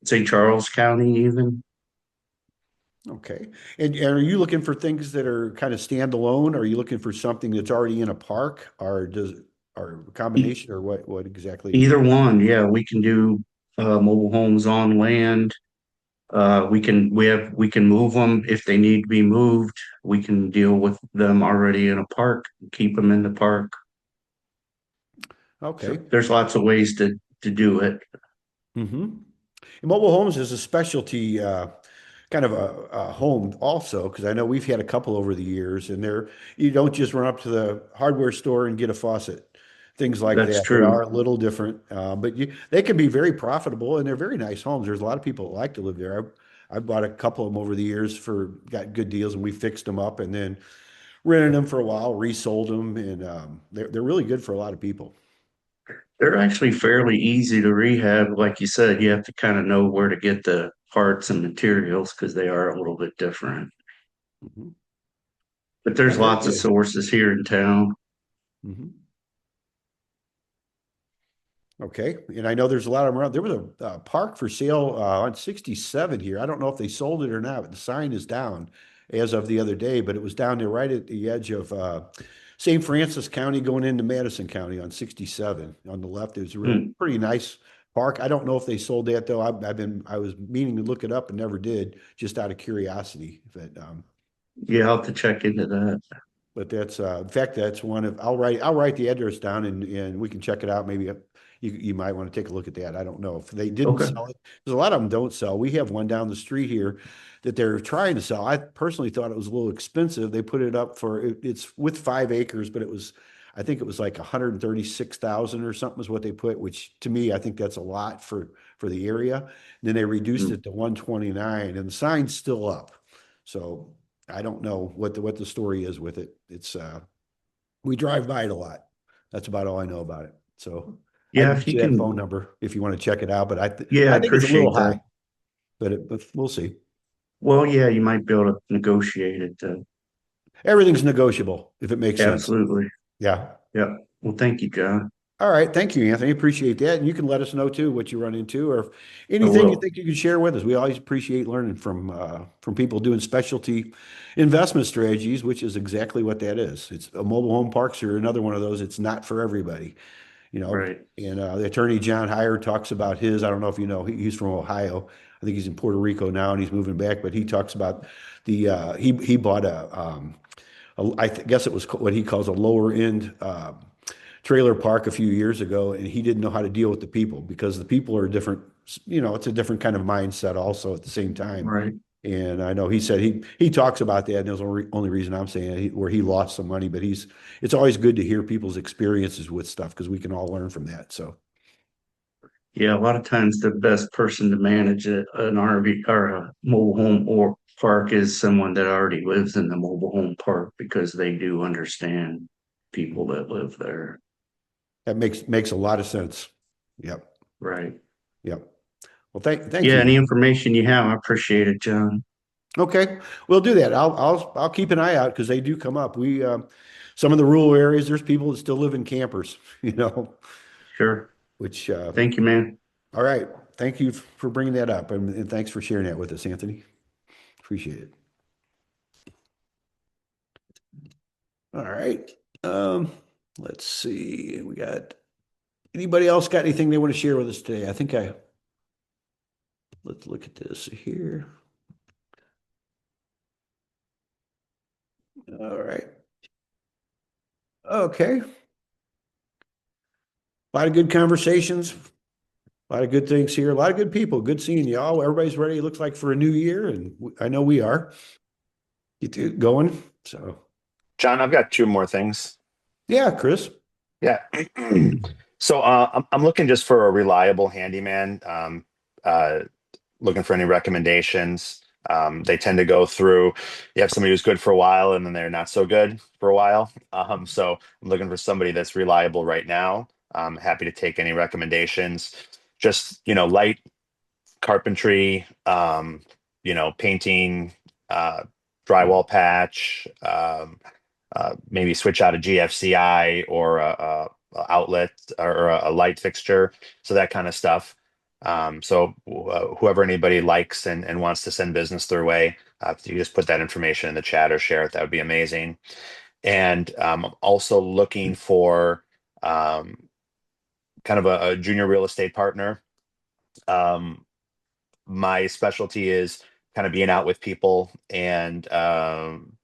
St. Charles County, even. Okay, and are you looking for things that are kind of standalone? Are you looking for something that's already in a park, or or a combination, or what exactly? Either one, yeah. We can do mobile homes on land. We can move them if they need to be moved. We can deal with them already in a park, keep them in the park. Okay. So there's lots of ways to do it. Mm-hmm. Mobile homes is a specialty kind of a home also, because I know we've had a couple over the years, and you don't just run up to the hardware store and get a faucet. Things like That's that. They true. are a little different, but they can be very profitable, and they're very nice homes. There's a lot of people that like to live there. I bought a couple of them over the years got good deals, and we fixed them up and then rented them for a while, resold them, and they're really good for a lot of people. They're actually fairly easy to rehab. Like you said, you have to kind of know where to get the parts and materials because they are a little bit different. Mm-hmm. But there's Very lots of good. sources here in town. Mm-hmm. Okay, and I know there's a lot of them around. There was a park for sale on 67 here. I don't know if they sold it or not, but the sign is down as of the other day. But it was down there right at the edge of St. Francis County going into Madison County on 67 on the left. It was a pretty nice park. I don't know if they sold that though. I was meaning to look it up and never did, just out of curiosity. But Yeah, I'll have to check into that. but that's in fact that's one of I'll write the address down and we can check it out. Maybe you might want to take a look at that. I don't know if they didn't Okay. sell it, because a lot of them don't sell. We have one down the street here that they're trying to sell. I personally thought it was a little expensive. They put it up for it's with 5 acres, but I think it was like 136,000 or something is what they put, which to me I think that's a lot for the area. And then they reduced it to 129, and the sign's still up. So I don't know what the story is with it. It's we drive by it a lot. That's about all I know about it. So I Yeah, can if get you you that can. phone number if you want to check it out. But Yeah, I I think it's a little appreciate that. high, but we'll see. Well, yeah, you might be able to negotiate it. Everything's negotiable if it makes sense. Absolutely. Yeah. Yeah. Well, thank you, John. All right. Thank you, Anthony. Appreciate that. And you can let us know too what you run into, or if I anything you will. think you can share with us. We always appreciate learning from people doing specialty investment strategies, which is exactly what that is. It's mobile home parks are another one of those. It's not for everybody, Right. And the attorney John Heyer talks about his. I don't know if you know, he's from Ohio. I think he's in Puerto Rico now, and he's moving back. But he talks about he bought I guess it was what he calls a lower end trailer park a few years ago, and he didn't know how to deal with the people because the people are different. It's a different kind of mindset also at the same time. Right. And I know he said he talks about that, and that's the only reason I'm saying it, where he lost some money. But it's always good to hear people's experiences with stuff because we can all learn from that. So Yeah, a lot of times the best person to manage an RV or a mobile home or park is someone that already lives in the mobile home park because they do understand people that live there. that makes a lot of sense. Yep. Right. Yep. Well, thank Yeah, you. any information you have, I appreciate it, John. Okay, we'll do that. I'll keep an eye out because they do come up. We some of the rural areas, there's people that still live in campers, Sure. which Thank you, man. all right. Thank you for bringing that up, and thanks for sharing that with us, Anthony. Appreciate it. All right. Let's see. We got anybody else got anything they want to share with us today? Let's look at this here. All right. Okay. A lot of good conversations, a lot of good things here, a lot of good people. Good seeing you all. Everybody's ready, it looks like, for a new year, and I know we are. Get it going. So, John, I've got two more things. yeah, Chris. Yeah. So I'm looking just for a reliable handyman. Looking for any recommendations. They tend to go through, you have somebody who's good for a while and then they're not so good for a while. So I'm looking for somebody that's reliable right now. I'm happy to take any recommendations. Just, light carpentry, painting, uh, drywall patch, maybe switch out a GFCI or a outlet or a light fixture. So that kind of stuff. Whoever anybody likes and wants to send business their way, if you just put that information in the chat or share it, that would be amazing. And I'm also looking for kind of a junior real estate partner. My specialty is kind of being out with people and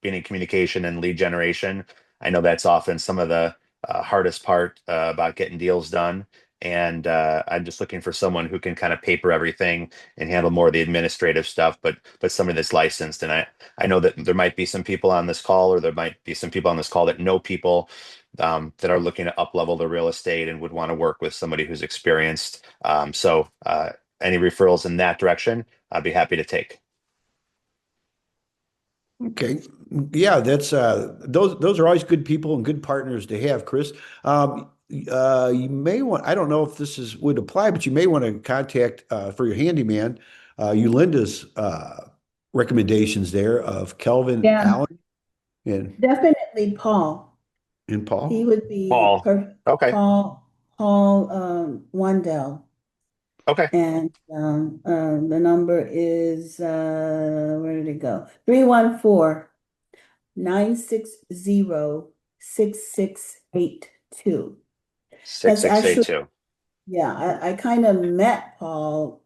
being in communication and lead generation. I know that's often some of the hardest part about getting deals done. And I'm just looking for someone who can kind of paper everything and handle more of the administrative stuff, but somebody that's licensed. And I know that there might be some people on this call, or there might be some people on this call that know people that are looking to up level their real estate and would want to work with somebody who's experienced. Any referrals in that direction, I'd be happy to take. Okay. Yeah, that's those are always good people and good partners to have, Chris. You may want, I don't know if this would apply, but you may want to contact for your handyman, Yolinda's recommendations there of Kelvin Yeah, Allen and definitely Paul. He Paul. would be Paul. perfect. Okay. Paul Wandell. Okay. And the number is where did it go? 314-960-6682. That's actually, 6682. yeah, I kind of met Paul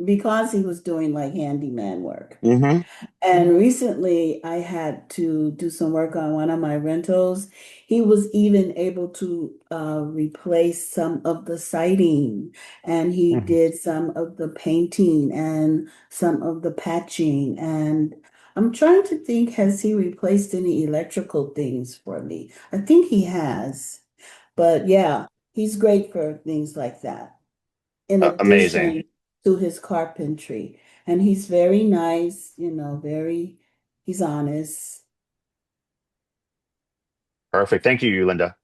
because he was doing like handyman work. Mm-hmm. And recently I had to do some work on one of my rentals. He was even able to replace some of the siding, and he did some of the painting and some of the patching. And I'm trying to think, has he replaced any electrical things for me? I think he has. But yeah, he's great for things like that, in Amazing. addition to his carpentry. And he's very nice, he's honest. Perfect. Thank you, Linda.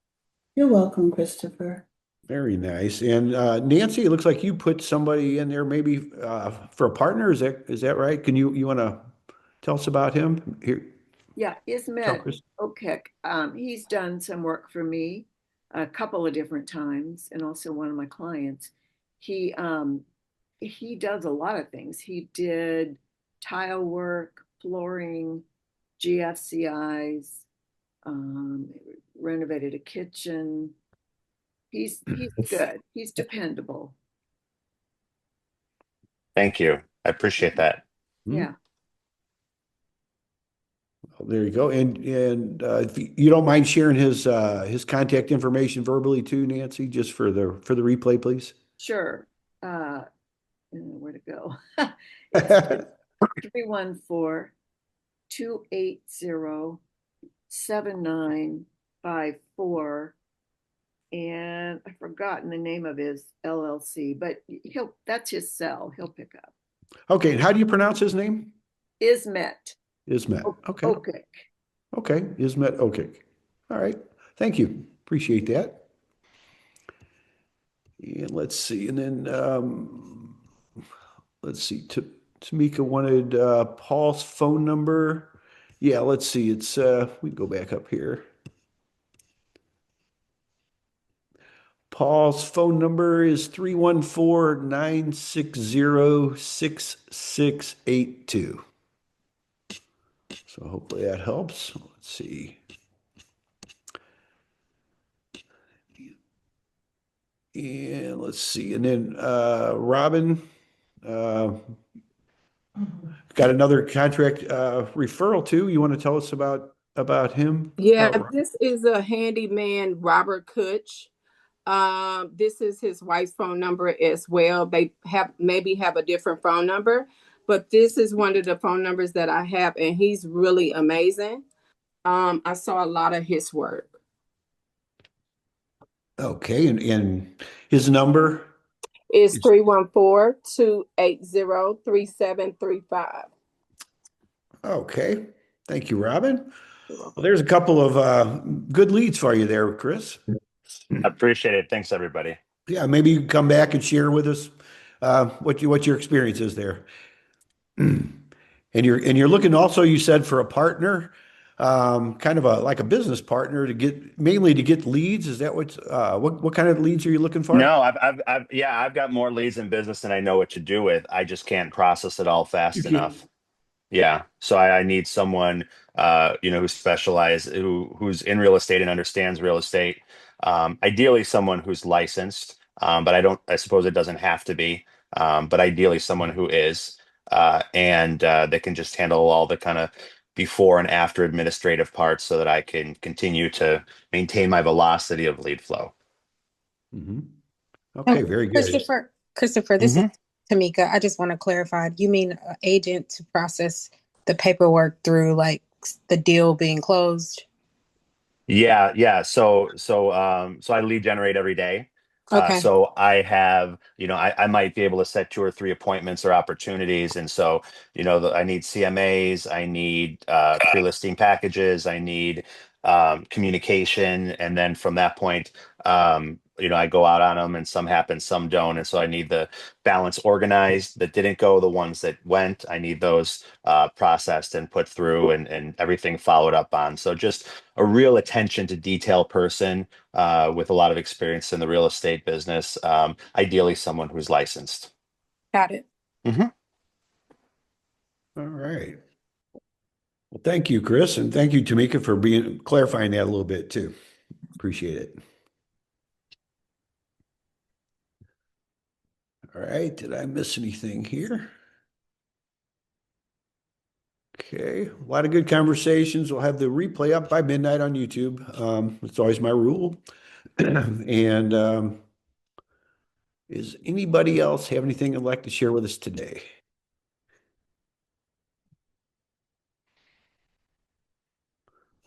You're welcome, Christopher. Very nice. And Nancy, it looks like you put somebody in there maybe for a partner. Is that right? Can you want to tell us about him here? Yeah, Tell Ismet Chris. Okek. He's done some work for me a couple of different times, and also one of my clients. He does a lot of things. He did tile work, flooring, GFCIs, renovated a kitchen. He's good. He's dependable. Thank you. I appreciate that. Yeah. Well, there you go. And if you don't mind sharing his contact information verbally too, Nancy, just for the replay, please. Sure. Where to go? It's 314-280-7954. And I've forgotten the name of his LLC, but that's his cell. He'll pick up. Okay. And how do you pronounce his name? Ismet. Ismet. Okay. Okay. Okay. Ismet. Okay. All right. Thank you. Appreciate that. And let's see. And then let's see. Tamika wanted Paul's phone number. Yeah, let's see. It's we go back up here. Paul's phone number is 314-960-6682. So hopefully that helps. Let's see. And let's see. And then Robin got another contract referral too. You want to tell us about him? Yeah, this is a handyman, Robert Kutch. This is his wife's phone number as well. They maybe have a different phone number, but this is one of the phone numbers that I have, and he's really amazing. I saw a lot of his work. Okay, and his number is 314-280-3735. Okay. Thank you, Robin. Well, there's a couple of good leads for you there, Chris. I appreciate it. Thanks, everybody. Yeah, maybe you can come back and share with us what your experience is there. And you're looking also, you said, for a partner, kind of like a business partner mainly to get leads. Is that what kind of leads are you looking for? No, I've got more leads in business than I know what to do with. I just can't process it all fast enough. Yeah. So I need someone, who's specialized, who's in real estate and understands real estate. Ideally someone who's licensed, but I suppose it doesn't have to be. But ideally someone who is, and that can just handle all the kind of before and after administrative parts so that I can continue to maintain my velocity of lead flow. Mm-hmm. Okay, very good. Christopher, this is Tamika. I just want to clarify. You mean an agent to process the paperwork through like the deal being closed? Yeah. So I lead generate every day. Okay. So I have, I might be able to set 2 or 3 appointments or opportunities. And so, I need CMAs, I need pre-listing packages, I need communication. And then from that point, I go out on them and some happen, some don't. And so I need the balance organized that didn't go, the ones that went, I need those processed and put through and everything followed up on. So just a real attention to detail person with a lot of experience in the real estate business. Ideally someone who's licensed. Got it. All right. Well, thank you, Chris. And thank you, Tamika, for clarifying that a little bit too. Appreciate it. All right, did I miss anything here? Okay, a lot of good conversations. We'll have the replay up by midnight on YouTube. It's always my rule. And is anybody else have anything they'd like to share with us today?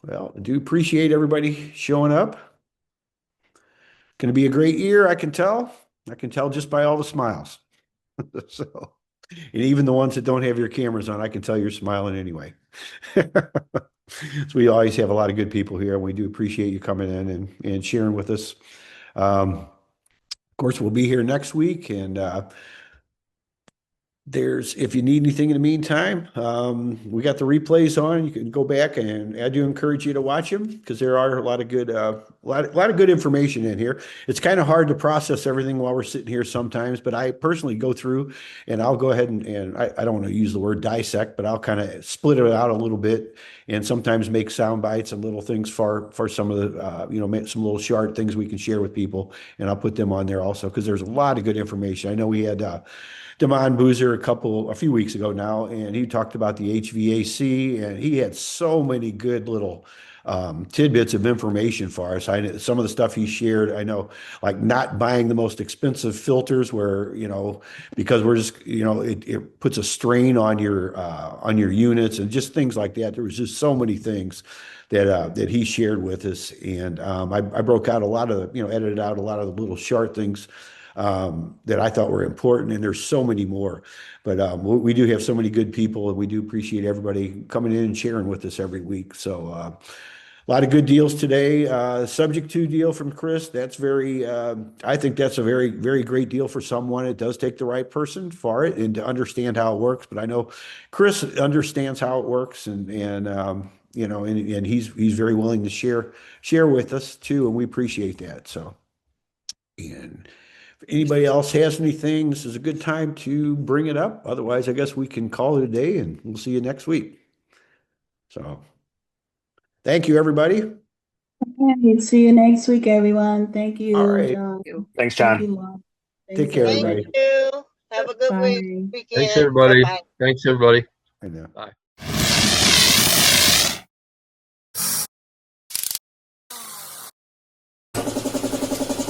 Well, I do appreciate everybody showing up. Going to be a great year, I can tell. I can tell just by all the smiles. So, and even the ones that don't have your cameras on, I can tell you're smiling anyway. So we always have a lot of good people here, and we do appreciate you coming in and sharing with us. Of course, we'll be here next week, and if you need anything in the meantime, we got the replays on. You can go back, and I do encourage you to watch them because there are a lot of good, a lot of good information in here. It's kind of hard to process everything while we're sitting here sometimes, but I personally go through and I'll go ahead and I don't want to use the word dissect, but I'll kind of split it out a little bit and sometimes make sound bites and little things for some of the, some little short things we can share with people, and I'll put them on there also because there's a lot of good information. I know we had Waldbuesser a few weeks ago now, and he talked about the HVAC, and he had so many good little tidbits of information for us. Some of the stuff he shared, I know, like not buying the most expensive filters where, because we're just, it puts a strain on your units and just things like that. There was just so many things that he shared with us. And I broke out a lot of, edited out a lot of the little short things that I thought were important, and there's so many more. But we do have so many good people, and we do appreciate everybody coming in and sharing with us every week. So a lot of good deals today. Subject to deal from Chris. That's I think that's a very, very great deal for someone. It does take the right person for it and to understand how it works. But I know Chris understands how it works, and he's very willing to share with us too, and we appreciate that. So, and if anybody else has anything, this is a good time to bring it up. Otherwise, I guess we can call it a day, and we'll see you next week. So, thank you, everybody. Okay, see you next week, everyone. Thank you, All right. John. Thanks, John. Thank you. Take care, everybody. Thank you. Have a good Bye. weekend. Thanks, everybody. Bye-bye. Thanks, everybody. I know. Bye.